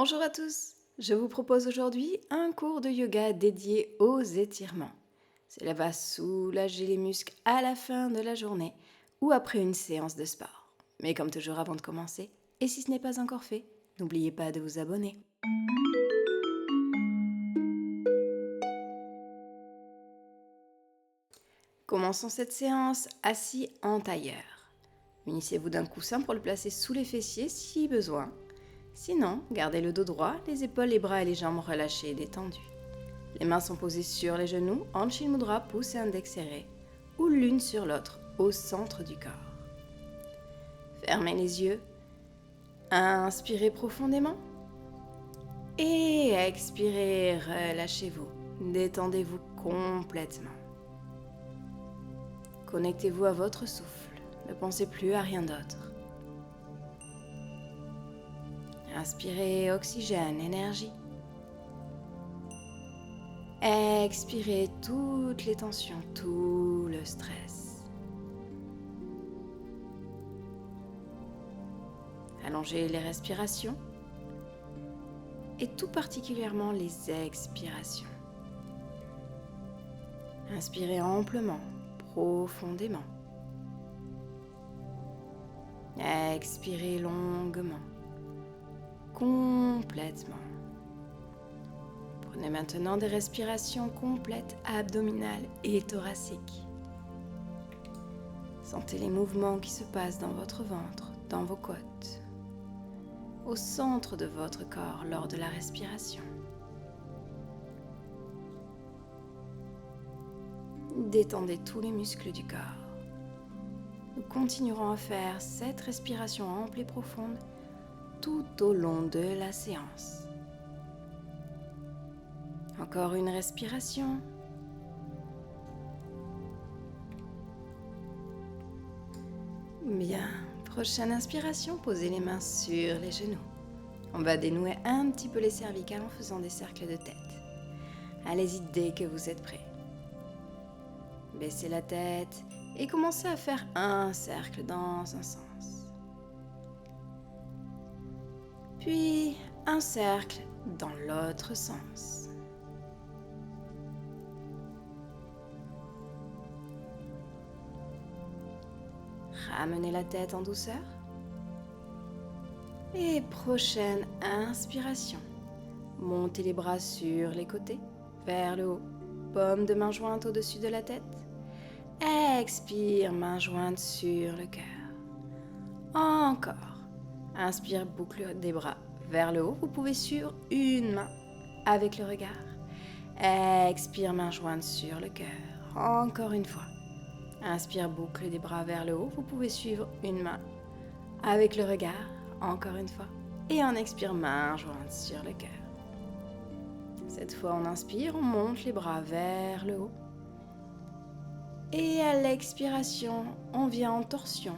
Bonjour à tous, je vous propose aujourd'hui un cours de yoga dédié aux étirements. Cela va soulager les muscles à la fin de la journée ou après une séance de sport. Mais comme toujours avant de commencer, et si ce n'est pas encore fait, n'oubliez pas de vous abonner. Commençons cette séance assis en tailleur. Munissez-vous d'un coussin pour le placer sous les fessiers si besoin. Sinon, gardez le dos droit, les épaules, les bras et les jambes relâchés et détendus. Les mains sont posées sur les genoux, Anchal Mudra, pouce et index serrés, ou l'une sur l'autre, au centre du corps. Fermez les yeux, inspirez profondément et expirez, relâchez-vous, détendez-vous complètement. Connectez-vous à votre souffle, ne pensez plus à rien d'autre. Inspirez oxygène, énergie. Expirez toutes les tensions, tout le stress. Allongez les respirations et tout particulièrement les expirations. Inspirez amplement, profondément. Expirez longuement, complètement. Prenez maintenant des respirations complètes abdominales et thoraciques. Sentez les mouvements qui se passent dans votre ventre, dans vos côtes, au centre de votre corps lors de la respiration. Détendez tous les muscles du corps. Nous continuerons à faire cette respiration ample et profonde tout au long de la séance. Encore une respiration. Bien, prochaine inspiration, posez les mains sur les genoux. On va dénouer un petit peu les cervicales en faisant des cercles de tête. Allez-y dès que vous êtes prêts. Baissez la tête et commencez à faire un cercle dans un sens. Puis un cercle dans l'autre sens. Ramenez la tête en douceur. Et prochaine inspiration. Montez les bras sur les côtés, vers le haut. Paume de main jointe au-dessus de la tête. Expire, main jointe sur le cœur. Encore. Inspire, boucle des bras vers le haut. Vous pouvez suivre une main avec le regard. Expire, main jointe sur le cœur. Encore une fois. Inspire, boucle des bras vers le haut. Vous pouvez suivre une main avec le regard. Encore une fois. Et on expire, main jointe sur le cœur. Cette fois, on inspire, on monte les bras vers le haut. Et à l'expiration, on vient en torsion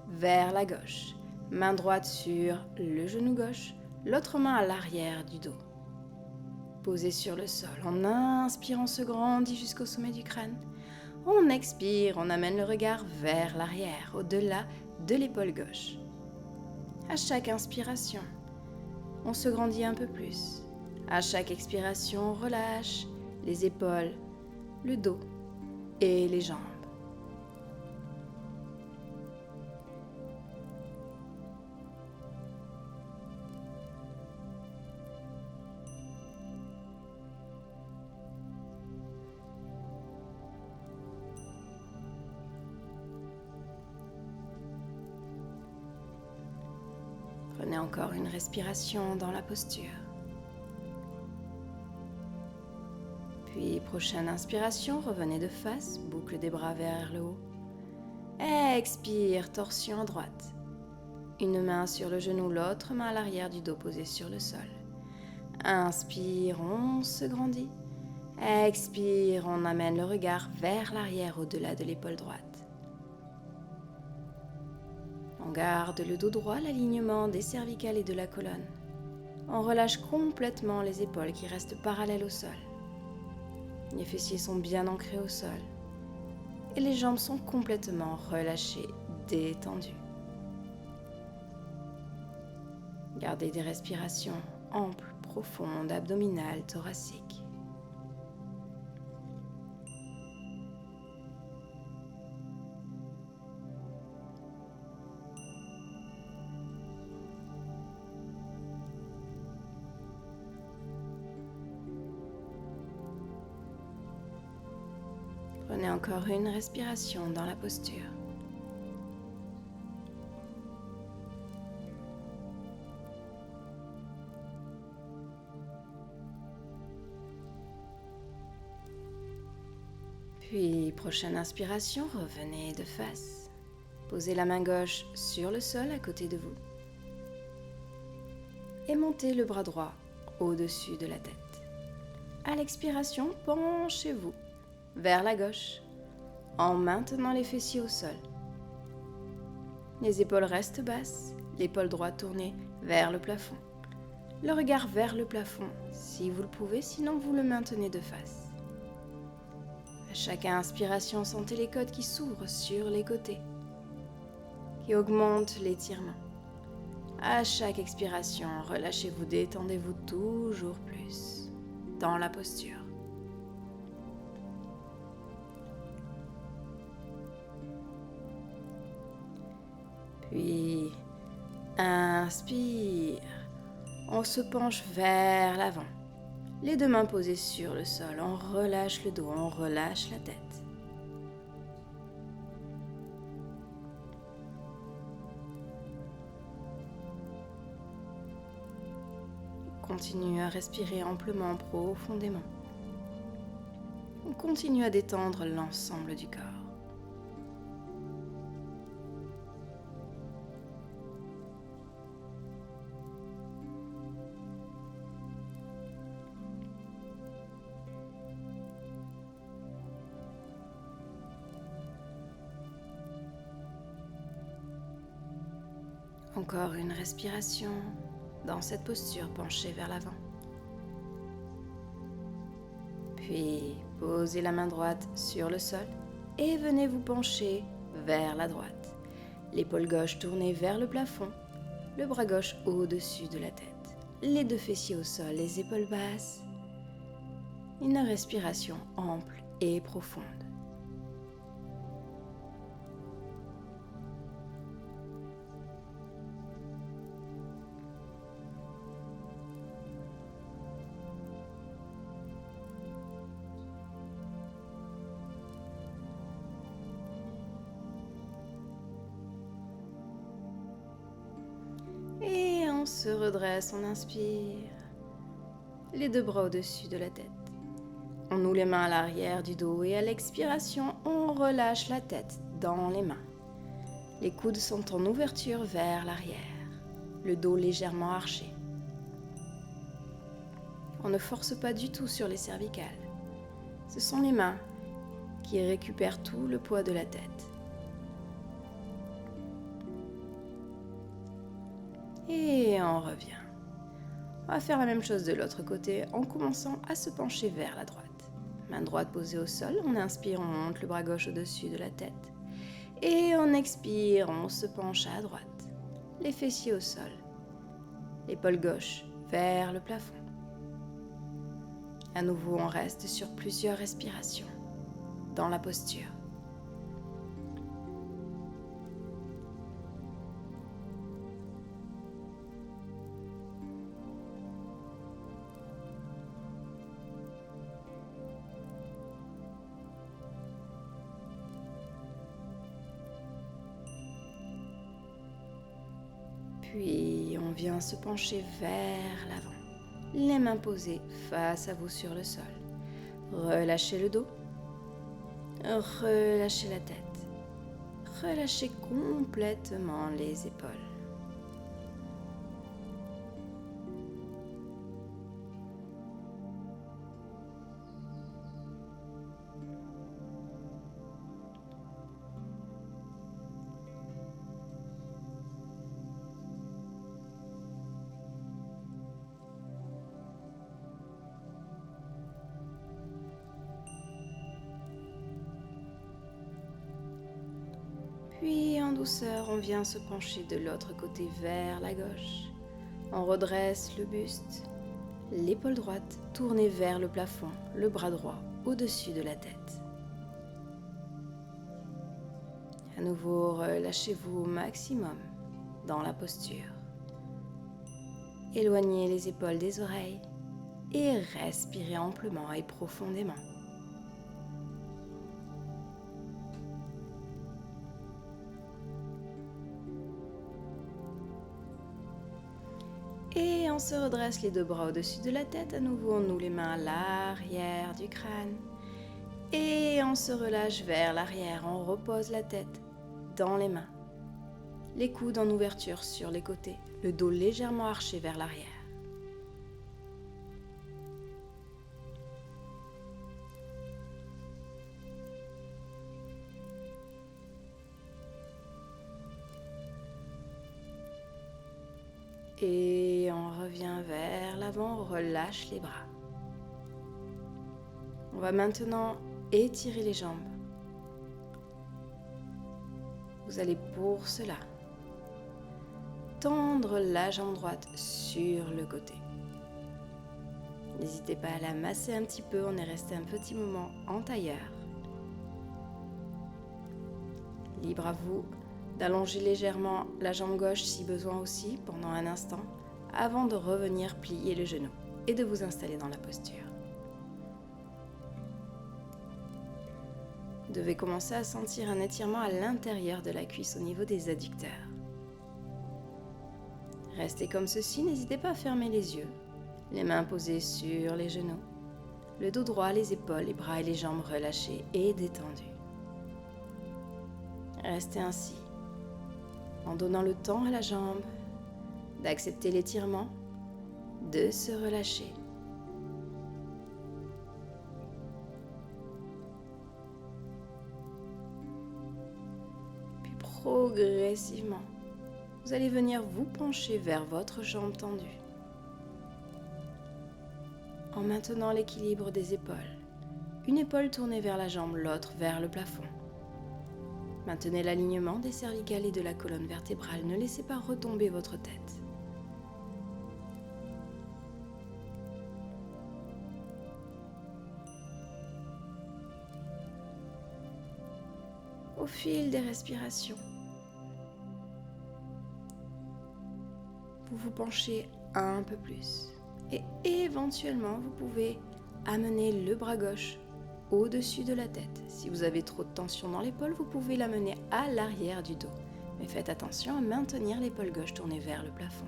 vers la gauche. Main droite sur le genou gauche, l'autre main à l'arrière du dos. Posé sur le sol. On inspire, on se grandit jusqu'au sommet du crâne. On expire, on amène le regard vers l'arrière, au-delà de l'épaule gauche. À chaque inspiration, on se grandit un peu plus. À chaque expiration, on relâche les épaules, le dos et les jambes. Prenez encore une respiration dans la posture. Puis, prochaine inspiration, revenez de face, boucle des bras vers le haut. Expire, torsion à droite. Une main sur le genou, l'autre main à l'arrière du dos posée sur le sol. Inspire, on se grandit. Expire, on amène le regard vers l'arrière au-delà de l'épaule droite. On garde le dos droit, l'alignement des cervicales et de la colonne. On relâche complètement les épaules qui restent parallèles au sol. Les fessiers sont bien ancrés au sol. Et les jambes sont complètement relâchées, détendues. Gardez des respirations ample, profonde, abdominale, thoracique. Prenez encore une respiration dans la posture. Puis, prochaine inspiration, revenez de face. Posez la main gauche sur le sol à côté de vous. Et montez le bras droit au-dessus de la tête. À l'expiration, penchez-vous vers la gauche en maintenant les fessiers au sol. Les épaules restent basses, l'épaule droite tournée vers le plafond. Le regard vers le plafond si vous le pouvez, sinon vous le maintenez de face. À chaque inspiration, sentez les côtes qui s'ouvrent sur les côtés, qui augmentent l'étirement. À chaque expiration, relâchez-vous, détendez-vous toujours plus dans la posture. Puis, inspire. On se penche vers l'avant. Les deux mains posées sur le sol. On relâche le dos, on relâche la tête. Continue à respirer amplement, profondément. On continue à détendre l'ensemble du corps. Encore une respiration dans cette posture penchée vers l'avant. Puis posez la main droite sur le sol et venez vous pencher vers la droite. L'épaule gauche tournée vers le plafond, le bras gauche au-dessus de la tête. Les deux fessiers au sol, les épaules basses. Une respiration ample et profonde. Et on se redresse, on inspire. Les deux bras au-dessus de la tête. On noue les mains à l'arrière du dos et à l'expiration, on relâche la tête dans les mains. Les coudes sont en ouverture vers l'arrière, le dos légèrement arché. On ne force pas du tout sur les cervicales. Ce sont les mains qui récupèrent tout le poids de la tête. Et on revient. On va faire la même chose de l'autre côté en commençant à se pencher vers la droite. Main droite posée au sol, on inspire, on monte le bras gauche au-dessus de la tête. Et on expire, on se penche à droite. Les fessiers au sol. L'épaule gauche vers le plafond. À nouveau, on reste sur plusieurs respirations dans la posture. Puis on vient se pencher vers l'avant, les mains posées face à vous sur le sol. Relâchez le dos, relâchez la tête, relâchez complètement les épaules. Puis en douceur, on vient se pencher de l'autre côté vers la gauche. On redresse le buste, l'épaule droite tournée vers le plafond, le bras droit au-dessus de la tête. À nouveau, relâchez-vous au maximum dans la posture. Éloignez les épaules des oreilles et respirez amplement et profondément. Et on se redresse les deux bras au-dessus de la tête. À nouveau, on noue les mains à l'arrière du crâne. Et on se relâche vers l'arrière. On repose la tête dans les mains. Les coudes en ouverture sur les côtés. Le dos légèrement arché vers l'arrière. Et on revient vers l'avant, on relâche les bras. On va maintenant étirer les jambes. Vous allez pour cela tendre la jambe droite sur le côté. N'hésitez pas à la masser un petit peu, on est resté un petit moment en tailleur. Libre à vous d'allonger légèrement la jambe gauche si besoin aussi pendant un instant avant de revenir plier le genou et de vous installer dans la posture. Vous devez commencer à sentir un étirement à l'intérieur de la cuisse au niveau des adducteurs. Restez comme ceci, n'hésitez pas à fermer les yeux, les mains posées sur les genoux, le dos droit, les épaules, les bras et les jambes relâchés et détendus. Restez ainsi, en donnant le temps à la jambe d'accepter l'étirement, de se relâcher. Puis progressivement, vous allez venir vous pencher vers votre jambe tendue, en maintenant l'équilibre des épaules. Une épaule tournée vers la jambe, l'autre vers le plafond. Maintenez l'alignement des cervicales et de la colonne vertébrale. Ne laissez pas retomber votre tête. Au fil des respirations, vous vous penchez un peu plus. Et éventuellement, vous pouvez amener le bras gauche au-dessus de la tête. Si vous avez trop de tension dans l'épaule, vous pouvez l'amener à l'arrière du dos. Mais faites attention à maintenir l'épaule gauche tournée vers le plafond.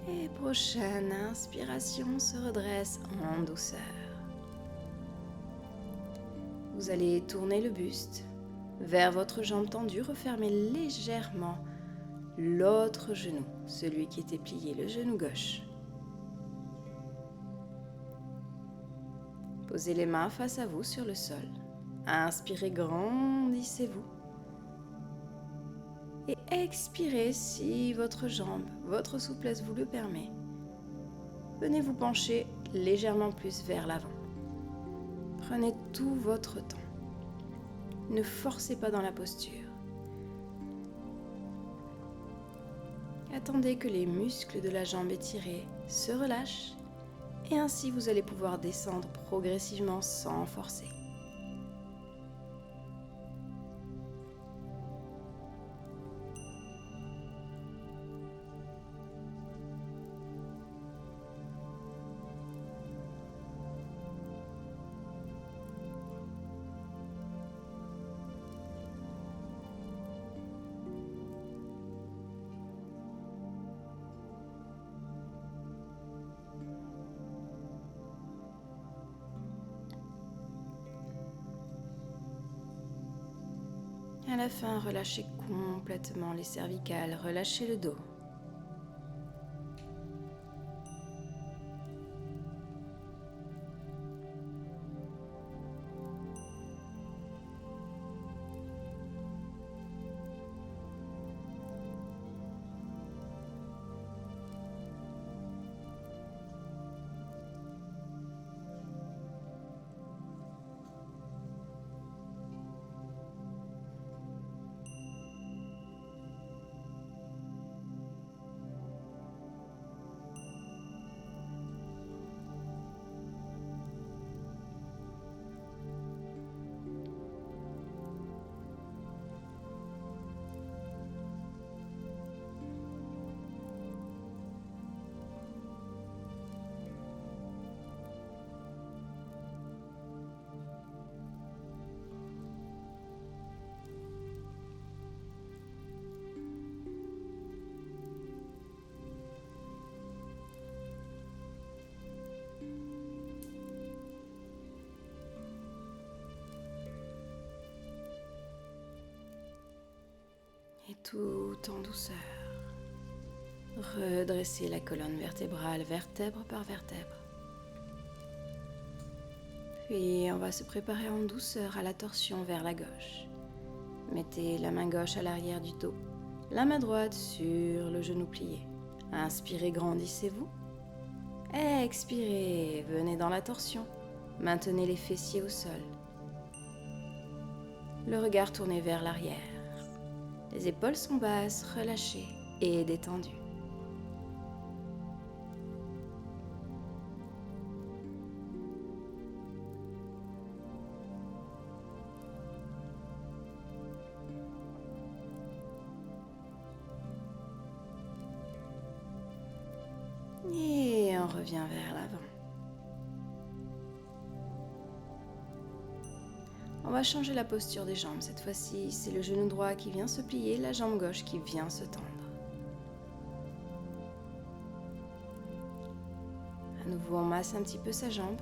Et prochaine inspiration, se redresse en douceur. Vous allez tourner le buste vers votre jambe tendue, refermez légèrement l'autre genou, celui qui était plié, le genou gauche. Posez les mains face à vous sur le sol. Inspirez, grandissez-vous. Et expirez si votre jambe, votre souplesse vous le permet. Venez vous pencher légèrement plus vers l'avant. Prenez tout votre temps. Ne forcez pas dans la posture. Attendez que les muscles de la jambe étirée se relâchent et ainsi vous allez pouvoir descendre progressivement sans forcer. À la fin, relâchez complètement les cervicales, relâchez le dos. tout en douceur. Redressez la colonne vertébrale vertèbre par vertèbre. Puis on va se préparer en douceur à la torsion vers la gauche. Mettez la main gauche à l'arrière du dos, la main droite sur le genou plié. Inspirez, grandissez-vous. Expirez, venez dans la torsion. Maintenez les fessiers au sol. Le regard tourné vers l'arrière. Les épaules sont basses, relâchées et détendues. Et on revient vers l'avant. On va changer la posture des jambes. Cette fois-ci, c'est le genou droit qui vient se plier, la jambe gauche qui vient se tendre. À nouveau, on masse un petit peu sa jambe.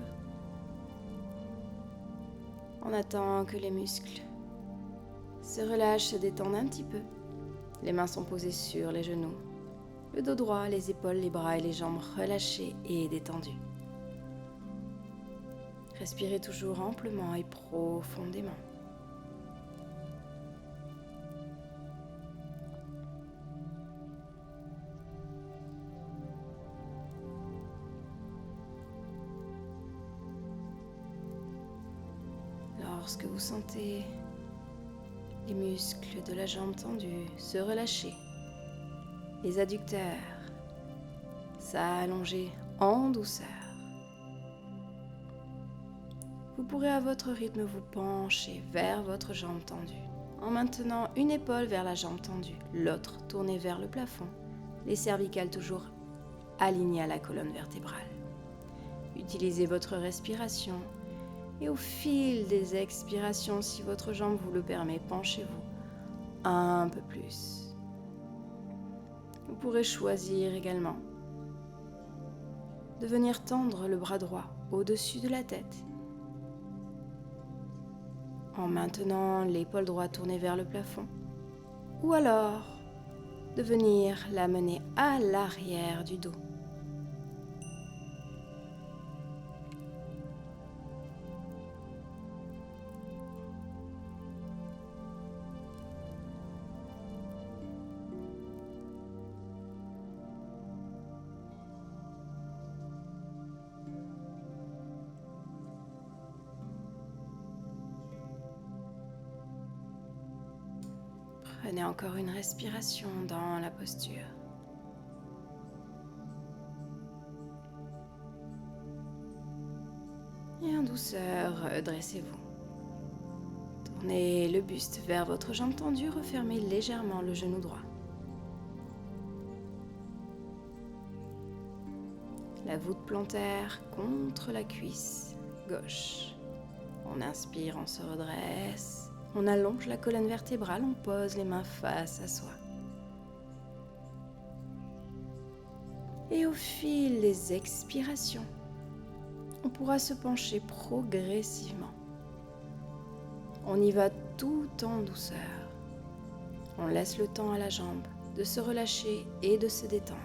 On attend que les muscles se relâchent, se détendent un petit peu. Les mains sont posées sur les genoux. Le dos droit, les épaules, les bras et les jambes relâchés et détendus. Respirez toujours amplement et profondément. Lorsque vous sentez les muscles de la jambe tendus se relâcher, les adducteurs s'allonger en douceur, vous pourrez à votre rythme vous pencher vers votre jambe tendue, en maintenant une épaule vers la jambe tendue, l'autre tournée vers le plafond, les cervicales toujours alignées à la colonne vertébrale. Utilisez votre respiration et au fil des expirations, si votre jambe vous le permet, penchez-vous un peu plus. Vous pourrez choisir également de venir tendre le bras droit au-dessus de la tête en maintenant l'épaule droite tournée vers le plafond, ou alors de venir l'amener à l'arrière du dos. Prenez encore une respiration dans la posture. Et en douceur, redressez-vous. Tournez le buste vers votre jambe tendue, refermez légèrement le genou droit. La voûte plantaire contre la cuisse gauche. On inspire, on se redresse. On allonge la colonne vertébrale, on pose les mains face à soi. Et au fil des expirations, on pourra se pencher progressivement. On y va tout en douceur. On laisse le temps à la jambe de se relâcher et de se détendre.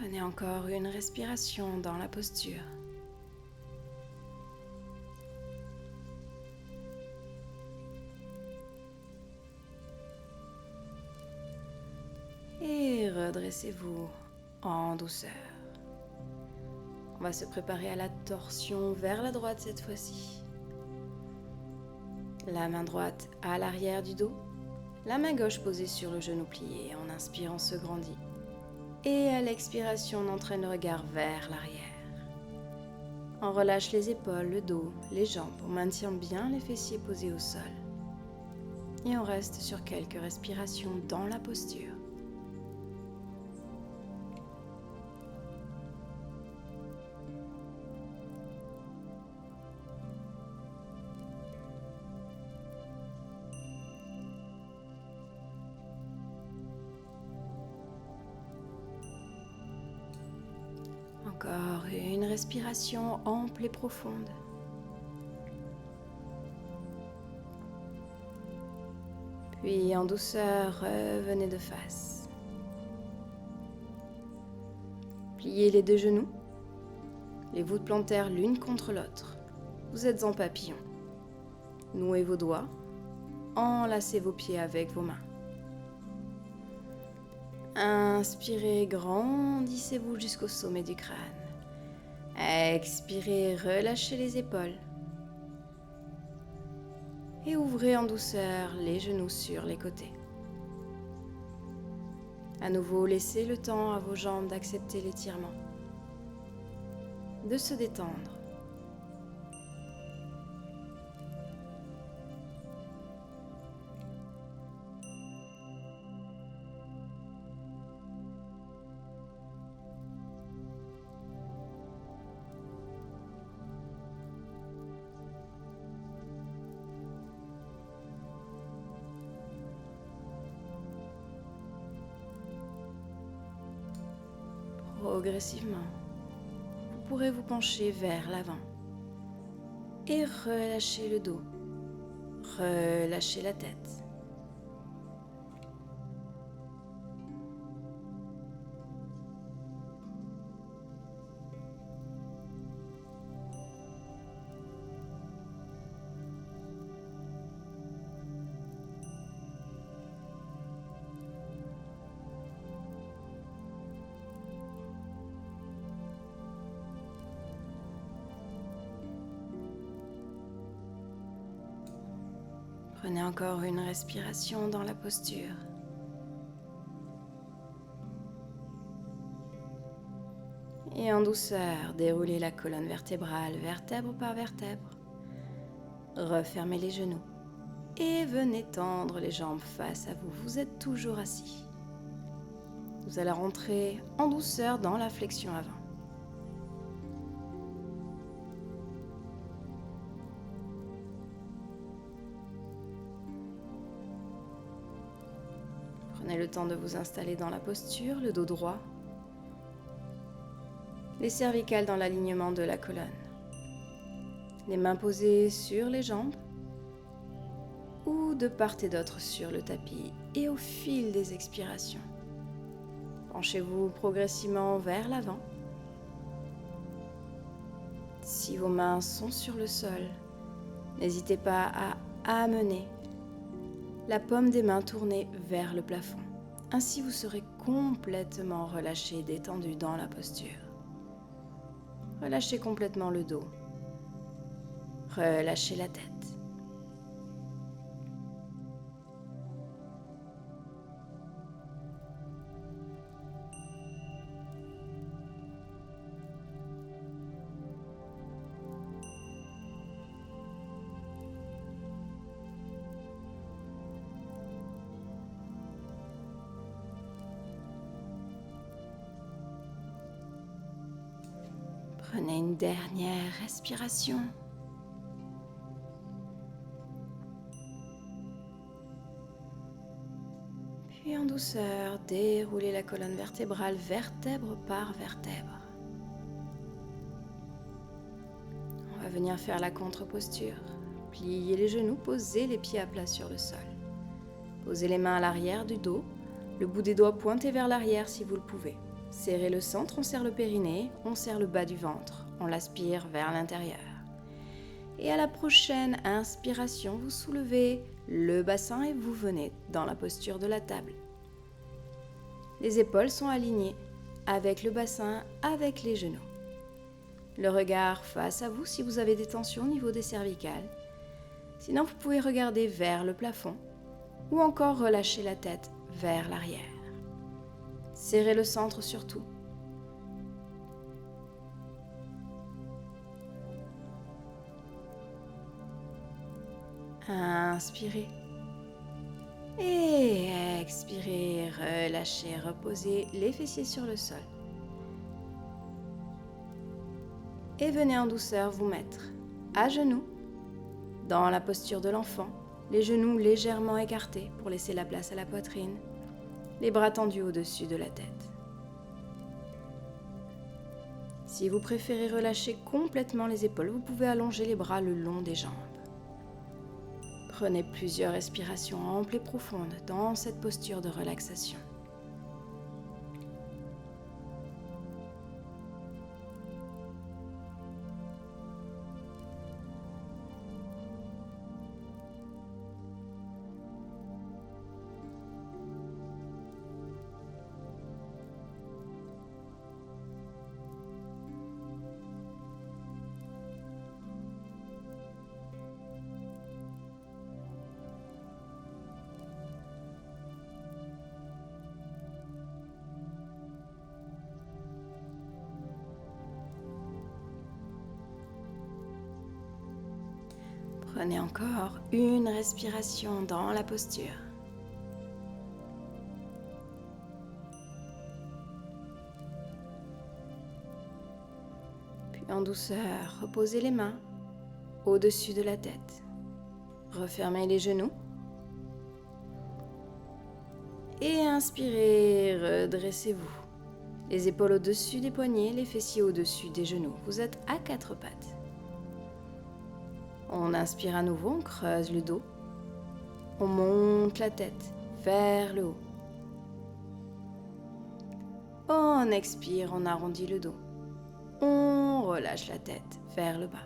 Prenez encore une respiration dans la posture. Et redressez-vous en douceur. On va se préparer à la torsion vers la droite cette fois-ci. La main droite à l'arrière du dos, la main gauche posée sur le genou plié. En inspirant, se grandit. Et à l'expiration, on entraîne le regard vers l'arrière. On relâche les épaules, le dos, les jambes. On maintient bien les fessiers posés au sol. Et on reste sur quelques respirations dans la posture. Encore une respiration ample et profonde. Puis en douceur, revenez de face. Pliez les deux genoux, les voûtes plantaires l'une contre l'autre. Vous êtes en papillon. Nouez vos doigts, enlacez vos pieds avec vos mains. Inspirez, grandissez-vous jusqu'au sommet du crâne. Expirez, relâchez les épaules. Et ouvrez en douceur les genoux sur les côtés. À nouveau, laissez le temps à vos jambes d'accepter l'étirement, de se détendre. Progressivement, vous pourrez vous pencher vers l'avant et relâcher le dos, relâcher la tête. Prenez encore une respiration dans la posture. Et en douceur, déroulez la colonne vertébrale, vertèbre par vertèbre. Refermez les genoux et venez tendre les jambes face à vous. Vous êtes toujours assis. Vous allez rentrer en douceur dans la flexion avant. Prenez le temps de vous installer dans la posture, le dos droit, les cervicales dans l'alignement de la colonne, les mains posées sur les jambes ou de part et d'autre sur le tapis. Et au fil des expirations, penchez-vous progressivement vers l'avant. Si vos mains sont sur le sol, n'hésitez pas à amener la paume des mains tournée vers le plafond. Ainsi, vous serez complètement relâché et détendu dans la posture. Relâchez complètement le dos. Relâchez la tête. Prenez une dernière respiration. Puis en douceur, déroulez la colonne vertébrale vertèbre par vertèbre. On va venir faire la contre-posture. Pliez les genoux, posez les pieds à plat sur le sol. Posez les mains à l'arrière du dos, le bout des doigts pointé vers l'arrière si vous le pouvez. Serrez le centre, on serre le périnée, on serre le bas du ventre, on l'aspire vers l'intérieur. Et à la prochaine inspiration, vous soulevez le bassin et vous venez dans la posture de la table. Les épaules sont alignées avec le bassin, avec les genoux. Le regard face à vous si vous avez des tensions au niveau des cervicales. Sinon, vous pouvez regarder vers le plafond ou encore relâcher la tête vers l'arrière. Serrez le centre surtout. Inspirez. Et expirez, relâchez, reposez les fessiers sur le sol. Et venez en douceur vous mettre à genoux, dans la posture de l'enfant, les genoux légèrement écartés pour laisser la place à la poitrine, les bras tendus au-dessus de la tête. Si vous préférez relâcher complètement les épaules, vous pouvez allonger les bras le long des jambes. Prenez plusieurs respirations amples et profondes dans cette posture de relaxation. Prenez encore une respiration dans la posture. Puis en douceur, reposez les mains au-dessus de la tête. Refermez les genoux. Et inspirez, redressez-vous. Les épaules au-dessus des poignets, les fessiers au-dessus des genoux. Vous êtes à quatre pattes. On inspire à nouveau, on creuse le dos. On monte la tête vers le haut. On expire, on arrondit le dos. On relâche la tête vers le bas.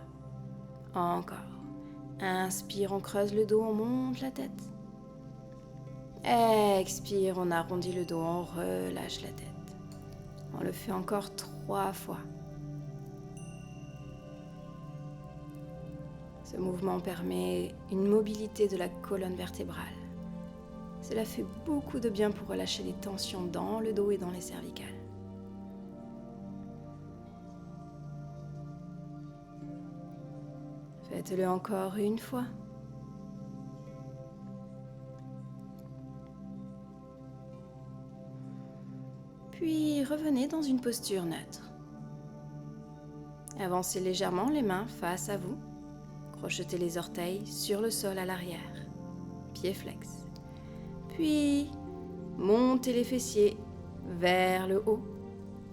Encore. Inspire, on creuse le dos, on monte la tête. Expire, on arrondit le dos, on relâche la tête. On le fait encore 3 fois. Ce mouvement permet une mobilité de la colonne vertébrale. Cela fait beaucoup de bien pour relâcher les tensions dans le dos et dans les cervicales. Faites-le encore une fois. Puis revenez dans une posture neutre. Avancez légèrement les mains face à vous. Crochetez les orteils sur le sol à l'arrière, pieds flex. Puis, montez les fessiers vers le haut.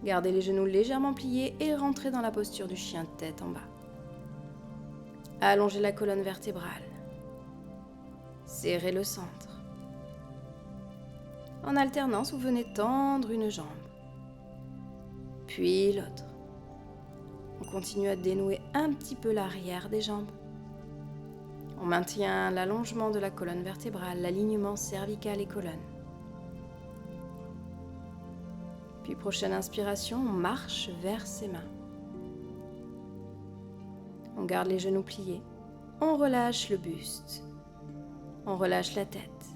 Gardez les genoux légèrement pliés et rentrez dans la posture du chien tête en bas. Allongez la colonne vertébrale. Serrez le centre. En alternance, vous venez tendre une jambe, puis l'autre. On continue à dénouer un petit peu l'arrière des jambes. On maintient l'allongement de la colonne vertébrale, l'alignement cervical et colonne. Puis prochaine inspiration, on marche vers ses mains. On garde les genoux pliés. On relâche le buste. On relâche la tête.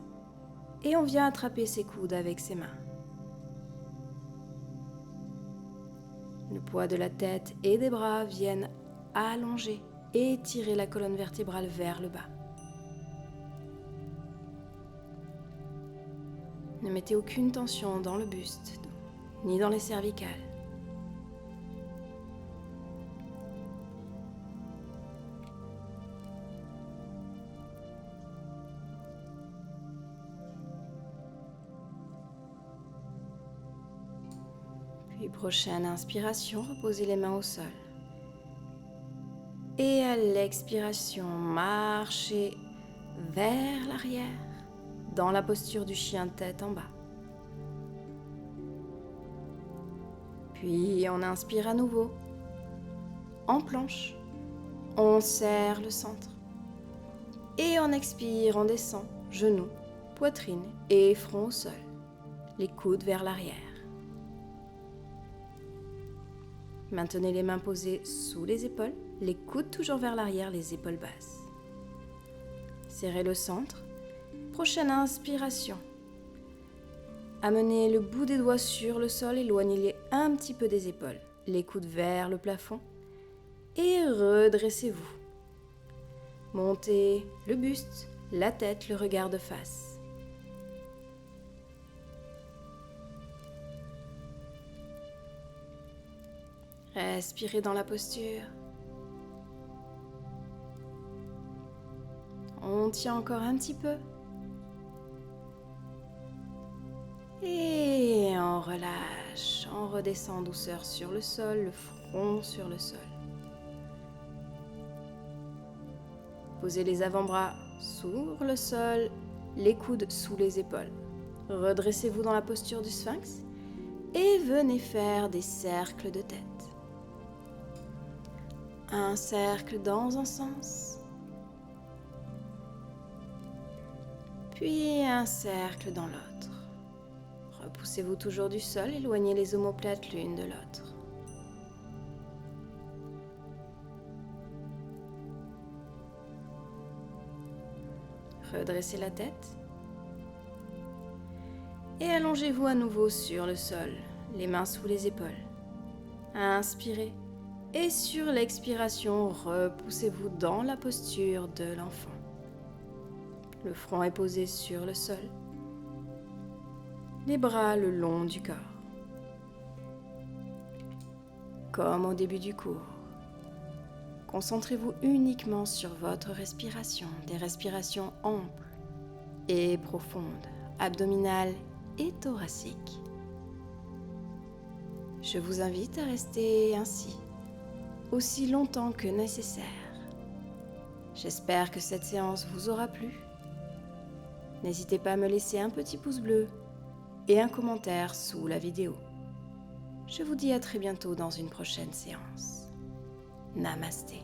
Et on vient attraper ses coudes avec ses mains. Le poids de la tête et des bras viennent allonger et étirer la colonne vertébrale vers le bas. Ne mettez aucune tension dans le buste, ni dans les cervicales. Puis prochaine inspiration, reposez les mains au sol. Et à l'expiration, marchez vers l'arrière, dans la posture du chien tête en bas. Puis on inspire à nouveau. En planche, on serre le centre. Et on expire, on descend, genoux, poitrine et front au sol, les coudes vers l'arrière. Maintenez les mains posées sous les épaules, les coudes toujours vers l'arrière, les épaules basses. Serrez le centre. Prochaine inspiration. Amenez le bout des doigts sur le sol, éloignez-les un petit peu des épaules, les coudes vers le plafond et redressez-vous. Montez le buste, la tête, le regard de face. Respirez dans la posture. On tient encore un petit peu. Et on relâche, on redescend en douceur sur le sol, le front sur le sol. Posez les avant-bras sur le sol, les coudes sous les épaules. Redressez-vous dans la posture du sphinx et venez faire des cercles de tête. Un cercle dans un sens, puis un cercle dans l'autre. Repoussez-vous toujours du sol, éloignez les omoplates l'une de l'autre. Redressez la tête et allongez-vous à nouveau sur le sol, les mains sous les épaules. Inspirez et sur l'expiration, repoussez-vous dans la posture de l'enfant. Le front est posé sur le sol, les bras le long du corps. Comme au début du cours, concentrez-vous uniquement sur votre respiration, des respirations amples et profondes, abdominales et thoraciques. Je vous invite à rester ainsi, aussi longtemps que nécessaire. J'espère que cette séance vous aura plu. N'hésitez pas à me laisser un petit pouce bleu et un commentaire sous la vidéo. Je vous dis à très bientôt dans une prochaine séance. Namasté.